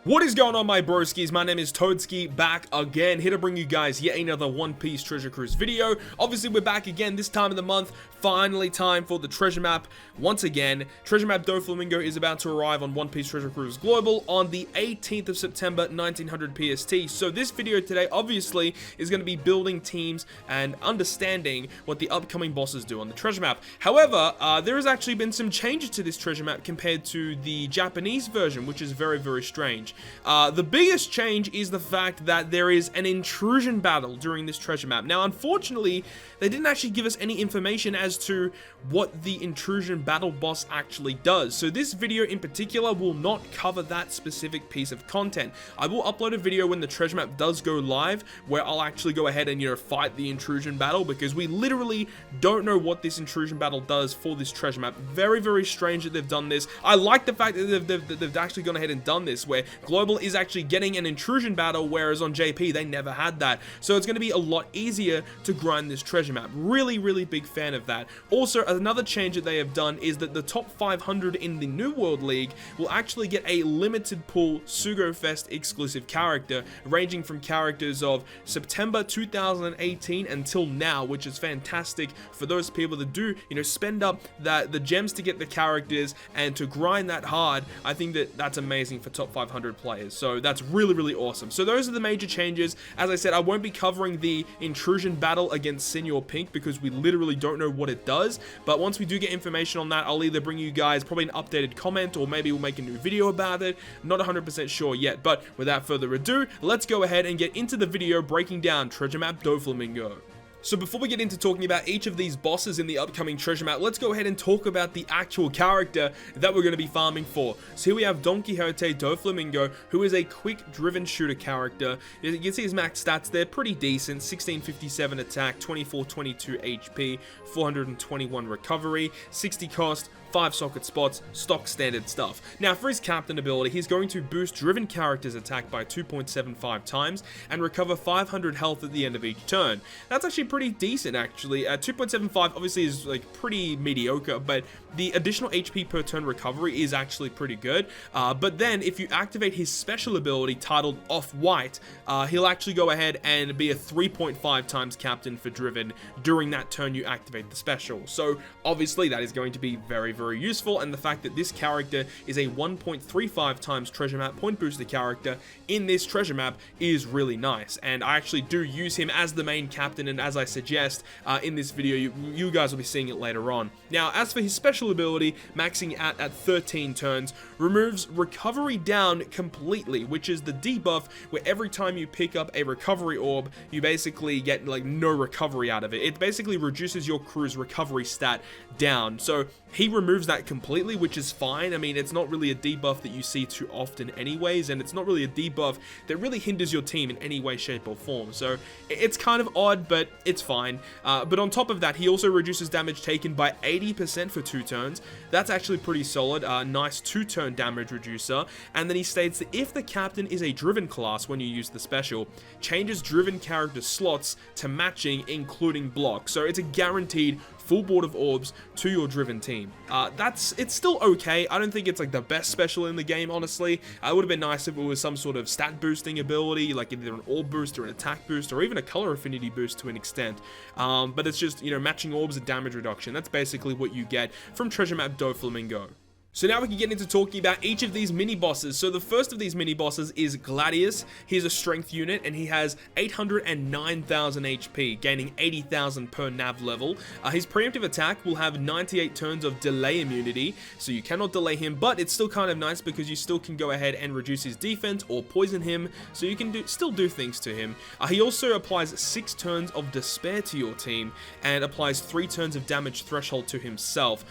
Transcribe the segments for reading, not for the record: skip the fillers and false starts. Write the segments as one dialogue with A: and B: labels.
A: What is going on, my broskiis? My name is Toadskii, back again, here to bring you guys yet another One Piece Treasure Cruise video. Obviously, we're back again this time of the month. Finally time for the treasure map once again. Treasure map Doflamingo is about to arrive on One Piece Treasure Cruise Global on the 18th of September, 1900 PST. So this video today, obviously, is going to be building teams and understanding what the upcoming bosses do on the treasure map. However, there has actually been some changes to this treasure map compared to the Japanese version, which is very, very strange. The biggest change is the fact that there is an intrusion battle during this treasure map. Now, unfortunately, they didn't actually give us any information as to what the intrusion battle boss actually does. So this video in particular will not cover that specific piece of content. I will upload a video when the treasure map does go live where I'll actually go ahead and, fight the intrusion battle, because we literally don't know what this intrusion battle does for this treasure map. Very, very strange that they've done this. I like the fact that they've actually gone ahead and done this, where Global is actually getting an intrusion battle, whereas on JP they never had that. So it's going to be a lot easier to grind this treasure map. Really, really big fan of that. Also, another change that they have done is that the top 500 in the New World League will actually get a limited pool Sugo Fest exclusive character, ranging from characters of September 2018 until now, which is fantastic for those people that do, spend up the gems to get the characters and to grind that hard. I think that that's amazing for top 500 players. So that's really, really awesome. So those are the major changes. As I said, I won't be covering the intrusion battle against Senior Pink because we literally don't know what it does. But once we do get information on that, I'll either bring you guys probably an updated comment, or maybe we'll make a new video about it. Not 100% sure yet. But without further ado, let's go ahead and get into the video breaking down Treasure Map Doflamingo. So before we get into talking about each of these bosses in the upcoming treasure map, let's go ahead and talk about the actual character that we're going to be farming for. So here we have Don Quixote Doflamingo, who is a quick driven shooter character. You can see his max stats, they're pretty decent. 1657 attack, 2422 HP, 421 recovery, 60 cost, 5 socket spots, stock standard stuff. Now for his captain ability, he's going to boost driven characters attack by 2.75 times and recover 500 health at the end of each turn. That's actually pretty decent, actually. 2.75 obviously is pretty mediocre, but the additional HP per turn recovery is actually pretty good. But then if you activate his special ability titled Off-White, he'll actually go ahead and be a 3.5 times captain for driven during that turn you activate the special. So obviously that is going to be very, very useful, and the fact that this character is a 1.35 times treasure map point booster character in this treasure map is really nice. And I actually do use him as the main captain, and as I suggest in this video, you guys will be seeing it later on. Now as for his special ability, maxing out at 13 turns, removes recovery down completely, which is the debuff where every time you pick up a recovery orb, you basically get no recovery out of it. It basically reduces your crew's recovery stat down. So he removes that completely, which is fine. I mean, it's not really a debuff that you see too often anyways, and it's not really a debuff that really hinders your team in any way, shape, or form. So it's kind of odd, but it's fine. But on top of that, he also reduces damage taken by 80% for 2 turns. That's actually pretty solid. Nice 2-turn damage reducer. And then he states that if the captain is a driven class when you use the special, changes driven character slots to matching, including block. So it's a guaranteed full board of orbs to your driven team. It's still okay. I don't think it's the best special in the game, honestly. It would have been nice if it was some sort of stat boosting ability, like either an orb boost or an attack boost, or even a color affinity boost to an extent. But it's just, matching orbs and damage reduction. That's basically what you get from Treasure Map Doflamingo. So now we can get into talking about each of these mini-bosses. So the first of these mini-bosses is Gladius. He's a strength unit, and he has 809,000 HP, gaining 80,000 per nav level. His preemptive attack will have 98 turns of delay immunity, so you cannot delay him, but it's still kind of nice because you still can go ahead and reduce his defense or poison him, so you can still do things to him. He also applies 6 turns of despair to your team, and applies 3 turns of damage threshold to himself.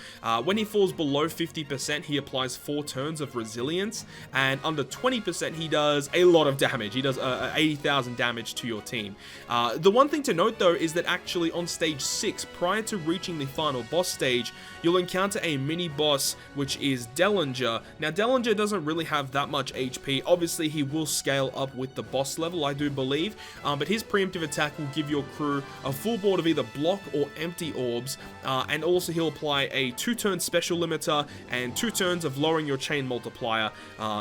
A: When he falls below 50%, he applies 4 turns of resilience, and under 20% he does a lot of damage. He does 80,000 damage to your team. The one thing to note though is that actually on stage 6, prior to reaching the final boss stage, you'll encounter a mini boss which is Dellinger. Now Dellinger doesn't really have that much HP. Obviously he will scale up with the boss level, I do believe, but his preemptive attack will give your crew a full board of either block or empty orbs, and also he'll apply a 2-turn special limiter and 2 turns of lowering your chain multiplier.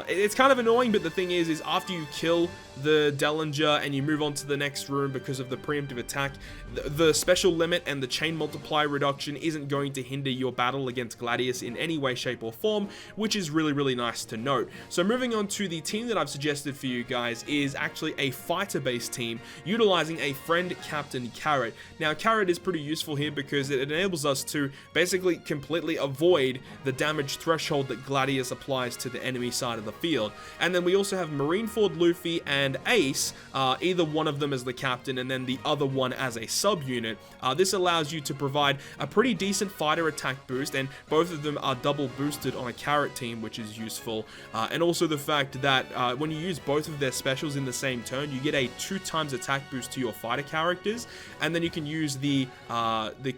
A: It's kind of annoying, but the thing is after you kill the Dellinger and you move on to the next room because of the preemptive attack, the special limit and the chain multiplier reduction isn't going to hinder your battle against Gladius in any way, shape, or form, which is really, really nice to note. So moving on to the team that I've suggested for you guys is actually a fighter-based team utilizing a friend captain Carrot. Now, Carrot is pretty useful here because it enables us to basically completely avoid the damage threshold that Gladius applies to the enemy side of the field. And then we also have Marineford Luffy and Ace, either one of them as the captain and then the other one as a sub-unit. This allows you to provide a pretty decent fighter attack boost, and both of them are double boosted on a Carrot team, which is useful. And also the fact that when you use both of their specials in the same turn, you get a 2x attack boost to your fighter characters, and then you can use the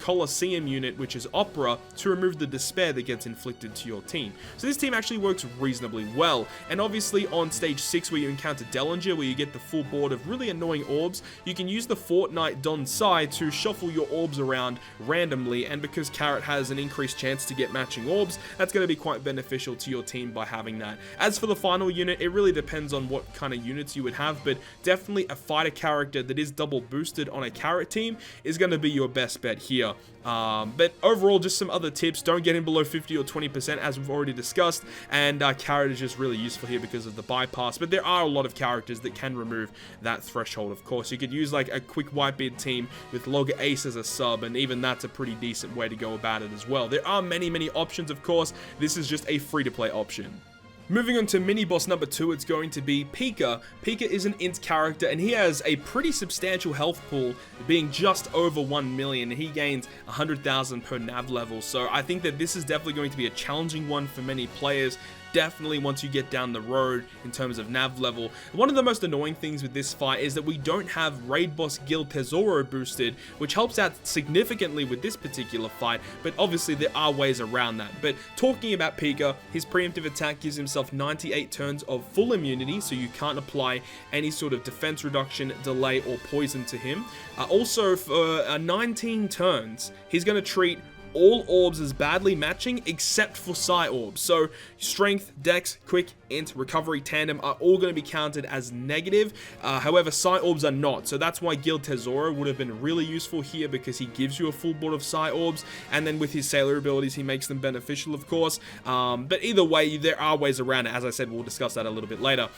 A: Colosseum unit, which is Opera, to remove the despair that gets inflicted to your team. So this team actually works reasonably well. And obviously on stage 6, where you encounter Dellinger, where you get the full board of really annoying orbs, you can use the Fortnite Donsai to shuffle your orbs around randomly, and because Carrot has an increased chance to get matching orbs, that's going to be quite beneficial to your team by having that. As for the final unit, it really depends on what kind of units you would have, but definitely a fighter character that is double boosted on a Carrot team is going to be your best bet here. But overall, just some other tips: don't get in below 50 or 20% as we've already discussed, and Carrot is just really useful here because of the bypass, but there are a lot of characters that can remove that threshold. Of course, you could use like a quick Whitebeard team with Logger Ace as a sub, and even that's a pretty decent way to go about it as well. There are many options, of course. This is just a free-to-play option. Moving on to mini boss number 2, it's going to be Pika. Pika is an int character, and he has a pretty substantial health pool, being just over 1 million, and he gains 100,000 per nav level. So I think that this is definitely going to be a challenging one for many players. Definitely once you get down the road in terms of nav level. One of the most annoying things with this fight is that we don't have Raid Boss Guild Tesoro boosted, which helps out significantly with this particular fight, but obviously there are ways around that. But talking about Pika, his preemptive attack gives himself 98 turns of full immunity, so you can't apply any sort of defense reduction, delay, or poison to him. Also, for 19 turns, he's going to treat all orbs as badly matching except for Psi orbs. So strength, dex, quick, int, recovery, tandem are all going to be counted as negative. However, Psi orbs are not. So that's why Guild Tesoro would have been really useful here, because he gives you a full board of Psi orbs, and then with his sailor abilities he makes them beneficial, of course. But either way, there are ways around it. As I said, we'll discuss that a little bit later.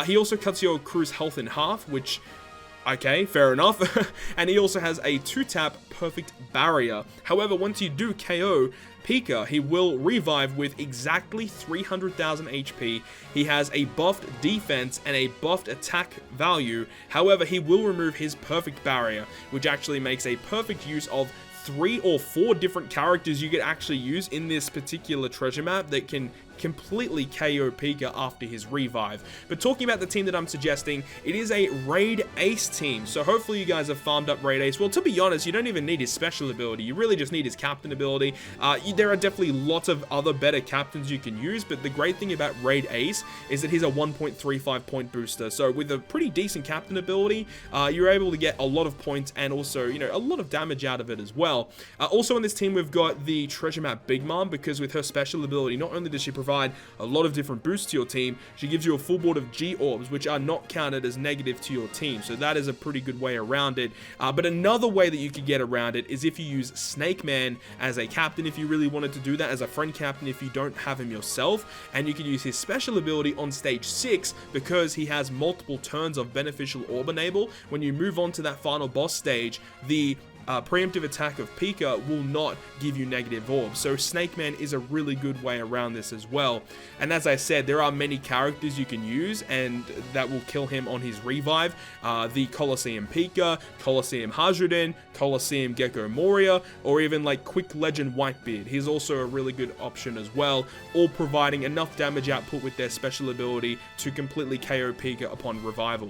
A: He also cuts your crew's health in half, which, okay, fair enough. And he also has a 2-tap perfect barrier. However, once you do KO Pika, he will revive with exactly 300,000 HP. He has a buffed defense and a buffed attack value. However, he will remove his perfect barrier, which actually makes a perfect use of 3 or 4 different characters you could actually use in this particular treasure map that can completely KO Pika after his revive. But talking about the team that I'm suggesting, it is a Raid Ace team. So hopefully you guys have farmed up Raid Ace. Well, to be honest, you don't even need his special ability. You really just need his captain ability. There are definitely lots of other better captains you can use, but the great thing about Raid Ace is that he's a 1.35 point booster. So with a pretty decent captain ability, you're able to get a lot of points and also, you know, a lot of damage out of it as well. Also on this team, we've got the treasure map Big Mom, because with her special ability, not only does she provide a lot of different boosts to your team, she gives you a full board of G orbs, which are not counted as negative to your team. So that is a pretty good way around it. But another way that you could get around it is if you use Snake Man as a captain, if you really wanted to do that, as a friend captain if you don't have him yourself. And you can use his special ability on stage 6 because he has multiple turns of beneficial orb enable. When you move on to that final boss stage, the preemptive attack of Pika will not give you negative orbs. So Snake Man is a really good way around this as well. And as I said, there are many characters you can use and that will kill him on his revive. The Colosseum Pika, Colosseum Hajuden, Colosseum Gecko Moria, or even like Quick Legend Whitebeard. He's also a really good option as well, all providing enough damage output with their special ability to completely KO Pika upon revival.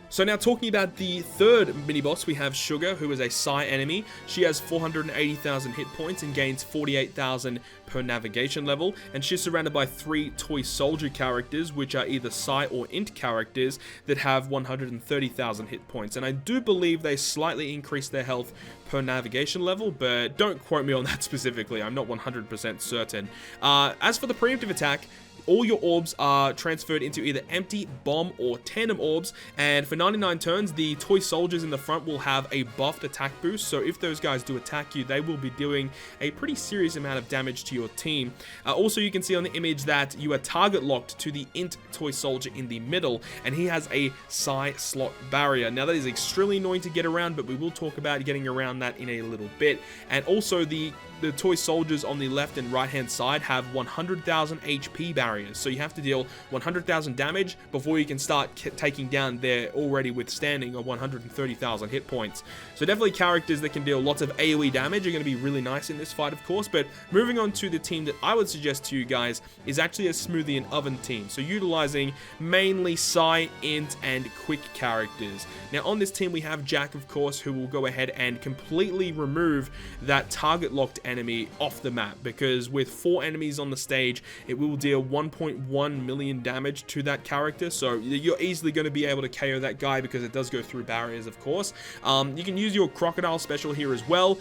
A: So now talking about the third mini-boss, we have Sugar, who is a Psi enemy. She has 480,000 hit points and gains 48,000 per navigation level, and she's surrounded by 3 toy soldier characters, which are either Psi or Int characters that have 130,000 hit points, and I do believe they slightly increase their health per navigation level, but don't quote me on that specifically, I'm not 100% certain. As for the preemptive attack, all your orbs are transferred into either empty, bomb, or tandem orbs, and for 99 turns, the toy soldiers in the front will have a buffed attack boost, so if those guys do attack you, they will be doing a pretty serious amount of damage to your team. Also, you can see on the image that you are target locked to the Int toy soldier in the middle, and he has a Psi slot barrier. Now, that is extremely annoying to get around, but we will talk about getting around that in a little bit. And also, the toy soldiers on the left and right hand side have 100,000 HP barriers, so you have to deal 100,000 damage before you can start taking down their already withstanding of 130,000 hit points. So definitely characters that can deal lots of AoE damage are going to be really nice in this fight, of course. But moving on to the team that I would suggest to you guys is actually a Smoothie and Oven team, so utilizing mainly Psi, Int, and Quick characters. Now on this team we have Jack, of course, who will go ahead and completely remove that target locked enemy off the map, because with 4 enemies on the stage, it will deal 1.1 million damage to that character, so you're easily going to be able to KO that guy because it does go through barriers, of course. You can use your Crocodile special here as well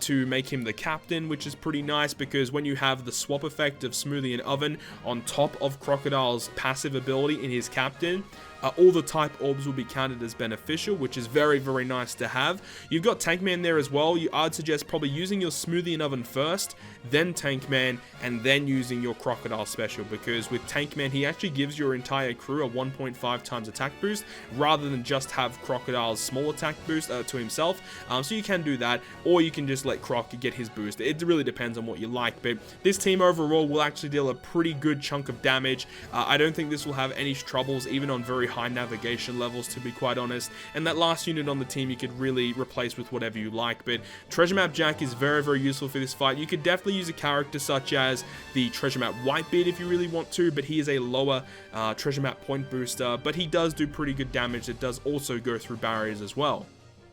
A: to make him the captain, which is pretty nice, because when you have the swap effect of Smoothie and Oven on top of Crocodile's passive ability in his captain, all the type orbs will be counted as beneficial, which is very, very nice to have. You've got Tankman there as well. I'd suggest probably using your Smoothie and Oven first, then Tankman, and then using your Crocodile special, because with Tankman, he actually gives your entire crew a 1.5 times attack boost, rather than just have Crocodile's small attack boost to himself. So you can do that, or you can just let Croc get his boost. It really depends on what you like, but this team overall will actually deal a pretty good chunk of damage. I don't think this will have any troubles, even on very high navigation levels, to be quite honest. And that last unit on the team you could really replace with whatever you like, but Treasure Map Jack is very, very useful for this fight. You could definitely use a character such as the Treasure Map Whitebeard if you really want to, but he is a lower Treasure Map point booster, but he does do pretty good damage. It does also go through barriers as well.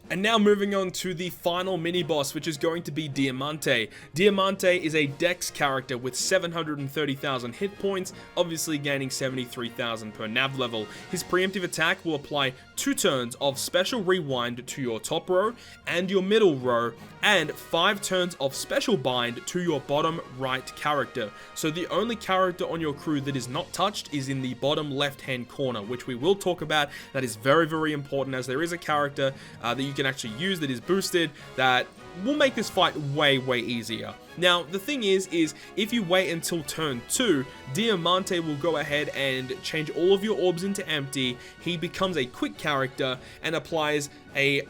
A: And now moving on to the final mini-boss, which is going to be Diamante. Diamante is a Dex character with 730,000 hit points, obviously gaining 73,000 per nav level. His preemptive attack will apply 2 turns of special rewind to your top row and your middle row, and 5 turns of special bind to your bottom right character. So the only character on your crew that is not touched is in the bottom left hand corner, which we will talk about. That is very, very important, as there is a character that you can actually use that is boosted that will make this fight way, way easier. Now, the thing is if you wait until turn 2, Diamante will go ahead and change all of your orbs into empty. He becomes a quick character and applies a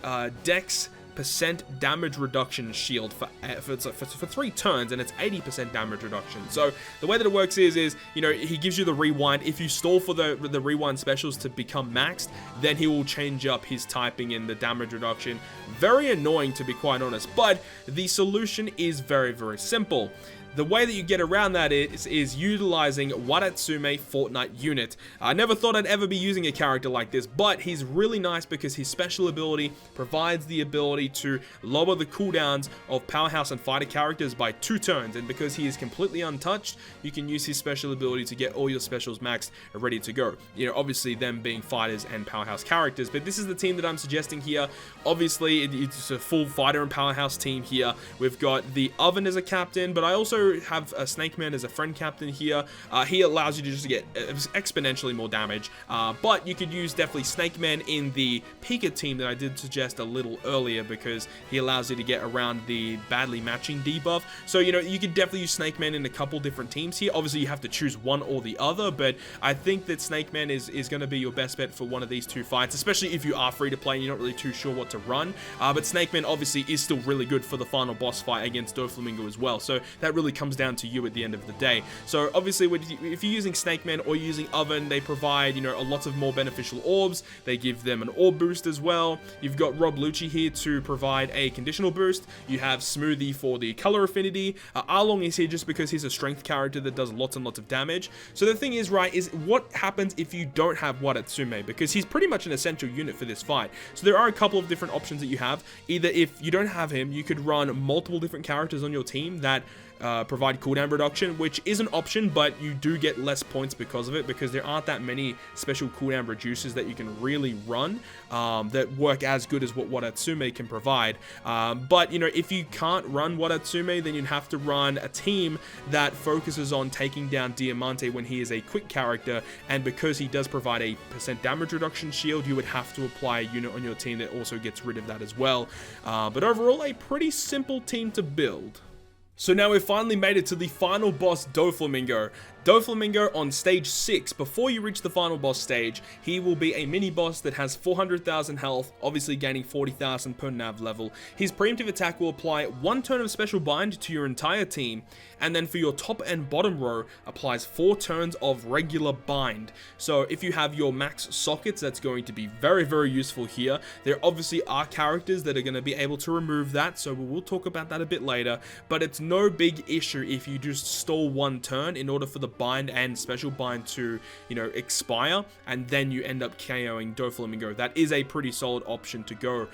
A: Dex % damage reduction shield for 3 turns, and it's 80% damage reduction. So the way that it works is you know, he gives you the rewind. If you stall for the rewind specials to become maxed, then he will change up his typing and the damage reduction. Very annoying, to be quite honest, but the solution is very, very simple. The way that you get around that is utilizing Watatsume Fortnite unit. I never thought I'd ever be using a character like this, but he's really nice because his special ability provides the ability to lower the cooldowns of Powerhouse and Fighter characters by 2 turns, and because he is completely untouched, you can use his special ability to get all your specials maxed and ready to go. You know, obviously them being Fighters and Powerhouse characters, but this is the team that I'm suggesting here. Obviously, it's a full Fighter and Powerhouse team here. We've got the Oven as a captain, but I also have a Snake Man as a friend captain here. He allows you to just get exponentially more damage, but you could use definitely Snake Man in the Pika team that I did suggest a little earlier, because he allows you to get around the badly matching debuff. So, you know, you could definitely use Snake Man in a couple different teams here. Obviously, you have to choose one or the other, but I think that Snake Man is going to be your best bet for one of these 2 fights, especially if you are free to play and you're not really too sure what to run. But Snake Man obviously is still really good for the final boss fight against Doflamingo as well, so that really really comes down to you at the end of the day. So obviously, if you're using Snake Man or you're using Owen, they provide, you know, a lot of more beneficial orbs. They give them an orb boost as well. You've got Rob Lucci here to provide a conditional boost. You have Smoothie for the color affinity. Arlong is here just because he's a strength character that does lots and lots of damage. So the thing is, right, is what happens if you don't have Watatsume, because he's pretty much an essential unit for this fight. So there are a couple of different options that you have. Either if you don't have him, you could run multiple different characters on your team that provide cooldown reduction, which is an option, but you do get less points because of it, because there aren't that many special cooldown reducers that you can really run that work as good as what Watatsume can provide. But, you know, if you can't run Watatsume, then you'd have to run a team that focuses on taking down Diamante when he is a quick character, and because he does provide a % damage reduction shield, you would have to apply a unit on your team that also gets rid of that as well. But overall, a pretty simple team to build. So now we've finally made it to the final boss, Doflamingo. Doflamingo on stage 6. Before you reach the final boss stage, he will be a mini boss that has 400,000 health, obviously gaining 40,000 per nav level. His preemptive attack will apply 1 turn of special bind to your entire team, and then for your top and bottom row, applies 4 turns of regular bind. So if you have your max sockets, that's going to be very, very useful here. There obviously are characters that are going to be able to remove that, so we will talk about that a bit later, but it's no big issue if you just stall 1 turn in order for the bind and special bind to, you know, expire, and then you end up KOing Doflamingo. That is a pretty solid option to go.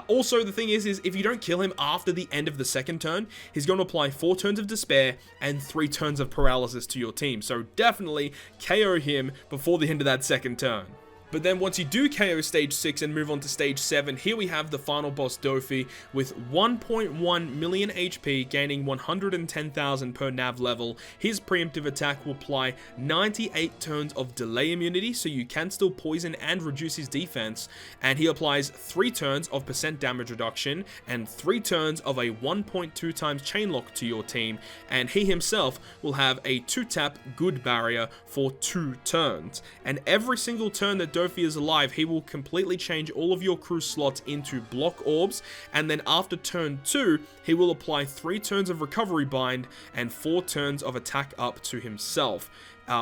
A: Also, the thing is if you don't kill him after the end of the second turn, he's going to apply 4 turns of despair and 3 turns of paralysis to your team. So definitely KO him before the end of that second turn. But then once you do KO stage 6 and move on to stage 7, here we have the final boss Dofi with 1.1 million HP, gaining 110,000 per nav level. His preemptive attack will apply 98 turns of delay immunity, so you can still poison and reduce his defense, and he applies 3 turns of % damage reduction and 3 turns of a 1.2 times chain lock to your team, and he himself will have a 2-tap good barrier for 2 turns. And every single turn that Dofi is alive, he will completely change all of your crew slots into block orbs, and then after turn 2, he will apply 3 turns of recovery bind and 4 turns of attack up to himself.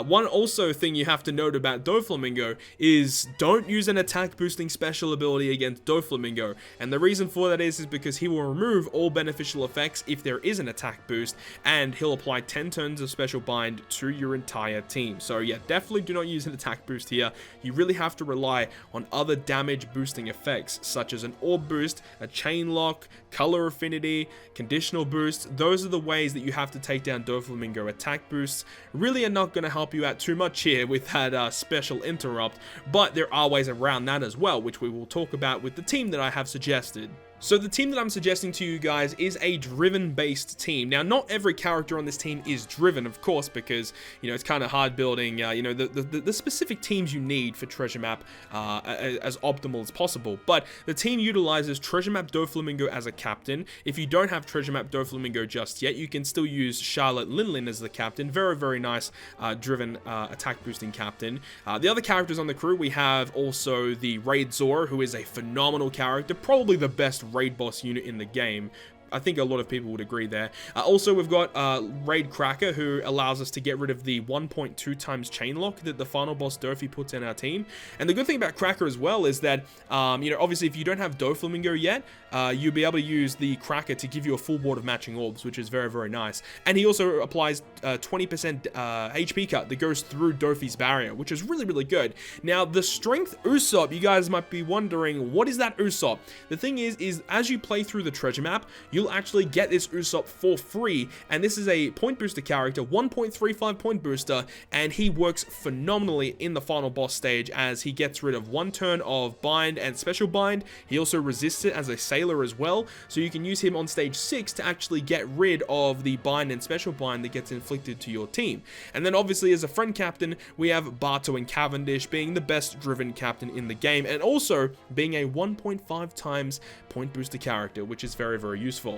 A: One also thing you have to note about Doflamingo is don't use an attack boosting special ability against Doflamingo, and the reason for that is because he will remove all beneficial effects if there is an attack boost, and he'll apply 10 turns of special bind to your entire team. So yeah, definitely do not use an attack boost here. You really have to rely on other damage boosting effects such as an orb boost, a chain lock, color affinity, conditional boost. Those are the ways that you have to take down Doflamingo. Attack boosts really are not going to help you out too much here with that special interrupt, but there are ways around that as well, which we will talk about with the team that I have suggested. So the team that I'm suggesting to you guys is a driven-based team. Now, not every character on this team is driven, of course, because, you know, it's kind of hard building, you know, the specific teams you need for Treasure Map as optimal as possible. But the team utilizes Treasure Map Doflamingo as a captain. If you don't have Treasure Map Doflamingo just yet, you can still use Charlotte Linlin as the captain. Very, very nice driven attack-boosting captain. The other characters on the crew, we have also the Raid Zora, who is a phenomenal character, probably the best raid boss unit in the game. I think a lot of people would agree there. Also, we've got Raid Cracker, who allows us to get rid of the 1.2 times chain lock that the final boss Dofi puts in our team. And the good thing about Cracker as well is that, you know, obviously if you don't have Doflamingo yet, you'll be able to use the Cracker to give you a full board of matching orbs, which is very, very nice. And he also applies 20% HP cut that goes through Dofi's barrier, which is really, really good. Now, the Strength Usopp, you guys might be wondering, what is that Usopp? The thing is as you play through the treasure map, you'll actually get this Usopp for free, and this is a point booster character, 1.35 point booster, and he works phenomenally in the final boss stage as he gets rid of 1 turn of bind and special bind. He also resists it as a sailor as well, so you can use him on stage 6 to actually get rid of the bind and special bind that gets inflicted to your team. And then obviously as a friend captain, we have Bato and Cavendish being the best driven captain in the game, and also being a 1.5 times point booster character, which is very, very useful.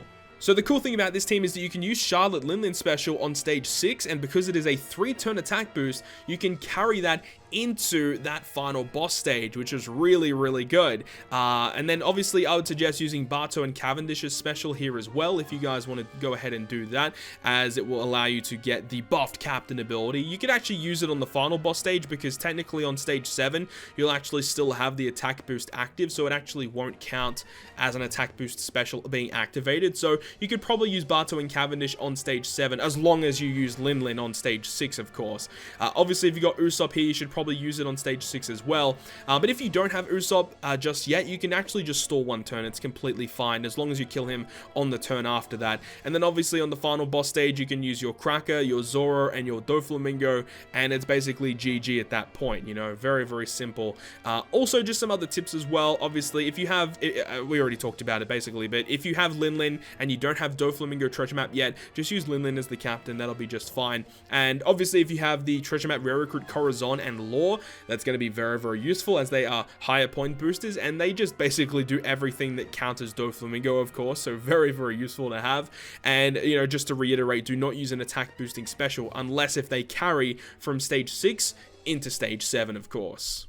A: So the cool thing about this team is that you can use Charlotte Linlin special on stage 6, and because it is a 3-turn attack boost, you can carry that into that final boss stage, which is really, really good. And then obviously I would suggest using Barto and Cavendish's special here as well, if you guys want to go ahead and do that, as it will allow you to get the buffed captain ability. You could actually use it on the final boss stage, because technically on stage 7 you'll actually still have the attack boost active, so it actually won't count as an attack boost special being activated. So you could probably use Barto and Cavendish on stage 7, as long as you use Linlin on stage 6, of course. Obviously if you got Usopp here, you should probably use it on stage 6 as well. But if you don't have Usopp just yet, you can actually just stall 1 turn. It's completely fine, as long as you kill him on the turn after that. And then obviously on the final boss stage, you can use your Cracker, your Zoro, and your Doflamingo, and it's basically GG at that point, you know, very, very simple. Also, just some other tips as well. Obviously, if you have, we already talked about it basically, but if you have Linlin and you don't have Doflamingo treasure map yet, just use Linlin as the captain, that'll be just fine. And obviously, if you have the treasure map rare recruit Corazon and Law, that's going to be very, very useful, as they are higher point boosters, and they just basically do everything that counts as Doflamingo, of course, so very, very useful to have. And, you know, just to reiterate, do not use an attack boosting special unless if they carry from stage 6 into stage 7, of course.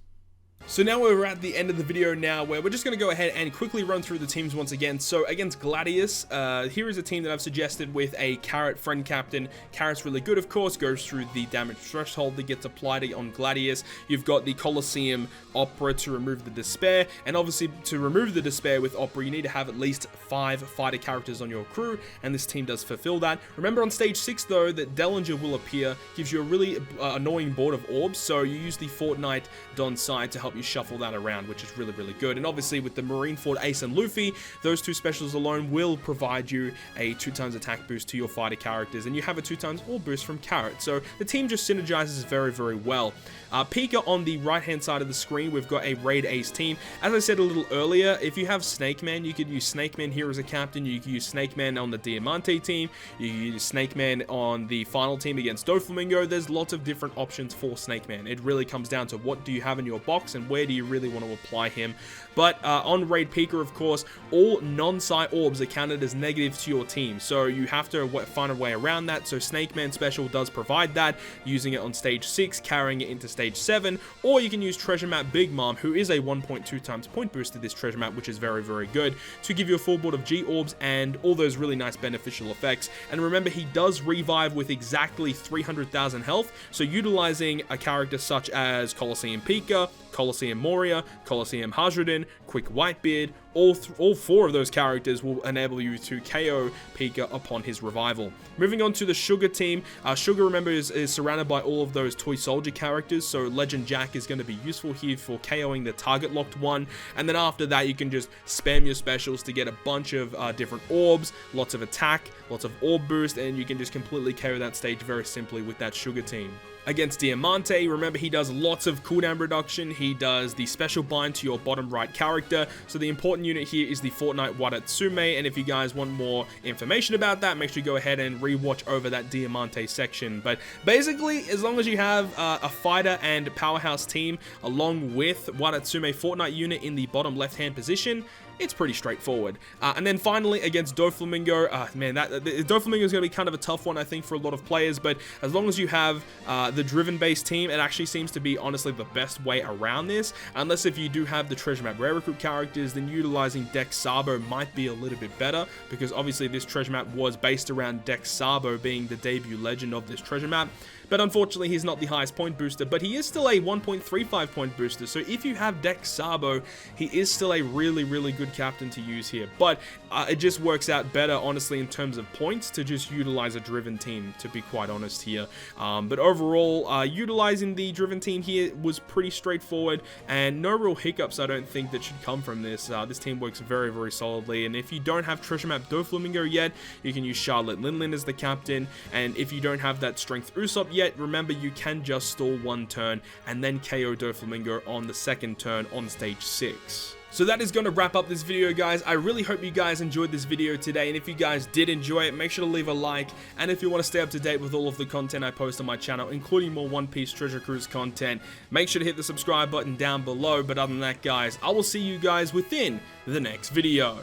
A: So now we're at the end of the video now, where we're just going to go ahead and quickly run through the teams once again. So against Gladius, here is a team that I've suggested with a Carrot friend captain. Carrot's really good, of course, goes through the damage threshold that gets applied on Gladius. You've got the Colosseum Opera to remove the Despair, and obviously to remove the Despair with Opera, you need to have at least 5 fighter characters on your crew, and this team does fulfill that. Remember on stage 6 though, that Dellinger will appear, gives you a really annoying board of orbs, so you use the Fortnite Don side to help you shuffle that around, which is really, really good. And obviously with the Marineford Ace and Luffy, those 2 specials alone will provide you a 2x attack boost to your fighter characters, and you have a 2x orb boost from Carrot, so the team just synergizes very, very well. Pika on the right hand side of the screen, we've got a Raid Ace team. As I said a little earlier, if you have Snake Man, you could use Snake Man here as a captain. You could use Snake Man on the Diamante team, you could use Snake Man on the final team against Doflamingo. There's lots of different options for Snake Man. It really comes down to what do you have in your box and where do you really want to apply him. But on Raid Pika, of course, all non-Psi orbs are counted as negative to your team, so you have to find a way around that. So Snake Man special does provide that, using it on stage 6, carrying it into stage 7, or you can use Treasure Map Big Mom, who is a 1.2x point boost to this treasure map, which is very, very good, to give you a full board of G orbs and all those really nice beneficial effects. And remember, he does revive with exactly 300,000 health, so utilizing a character such as Colosseum Pika, Colosseum Moria, Colosseum Hazardin, Quick Whitebeard, all 4 of those characters will enable you to KO Pika upon his revival. Moving on to the Sugar team. Sugar, remember, is surrounded by all of those toy soldier characters, so Legend Jack is going to be useful here for KOing the target locked one, and then after that you can just spam your specials to get a bunch of different orbs, lots of attack, lots of orb boost, and you can just completely KO that stage very simply with that Sugar team. Against Diamante, remember, he does lots of cooldown reduction. He does the special bind to your bottom right character. So the important unit here is the Fortnite Waratsume, and if you guys want more information about that, make sure you go ahead and rewatch over that Diamante section. But basically, as long as you have a fighter and powerhouse team along with Waratsume Fortnite unit in the bottom left hand position, it's pretty straightforward. And then finally against Doflamingo, man, Doflamingo is going to be kind of a tough one, I think, for a lot of players, but as long as you have the driven based team, it actually seems to be honestly the best way around this. Unless if you do have the treasure map rare recruit characters, then utilizing Dex Sabo might be a little bit better, because obviously this treasure map was based around Dex Sabo being the debut legend of this treasure map. But unfortunately, he's not the highest point booster, but he is still a 1.35 point booster. So if you have Dex Sabo, he is still a really, really good captain to use here. But it just works out better, honestly, in terms of points to just utilize a driven team, to be quite honest here. But overall, utilizing the driven team here was pretty straightforward, and no real hiccups, I don't think, that should come from this. This team works very, very solidly. And if you don't have Treasure Map Doflamingo yet, you can use Charlotte Linlin as the captain. And if you don't have that Strength Usopp yet, remember, you can just stall 1 turn and then KO Doflamingo on the 2nd turn on stage 6. So that is going to wrap up this video, guys. I really hope you guys enjoyed this video today, and if you guys did enjoy it, make sure to leave a like, and if you want to stay up to date with all of the content I post on my channel, including more One Piece Treasure Cruise content, make sure to hit the subscribe button down below. But other than that, guys, I will see you guys within the next video.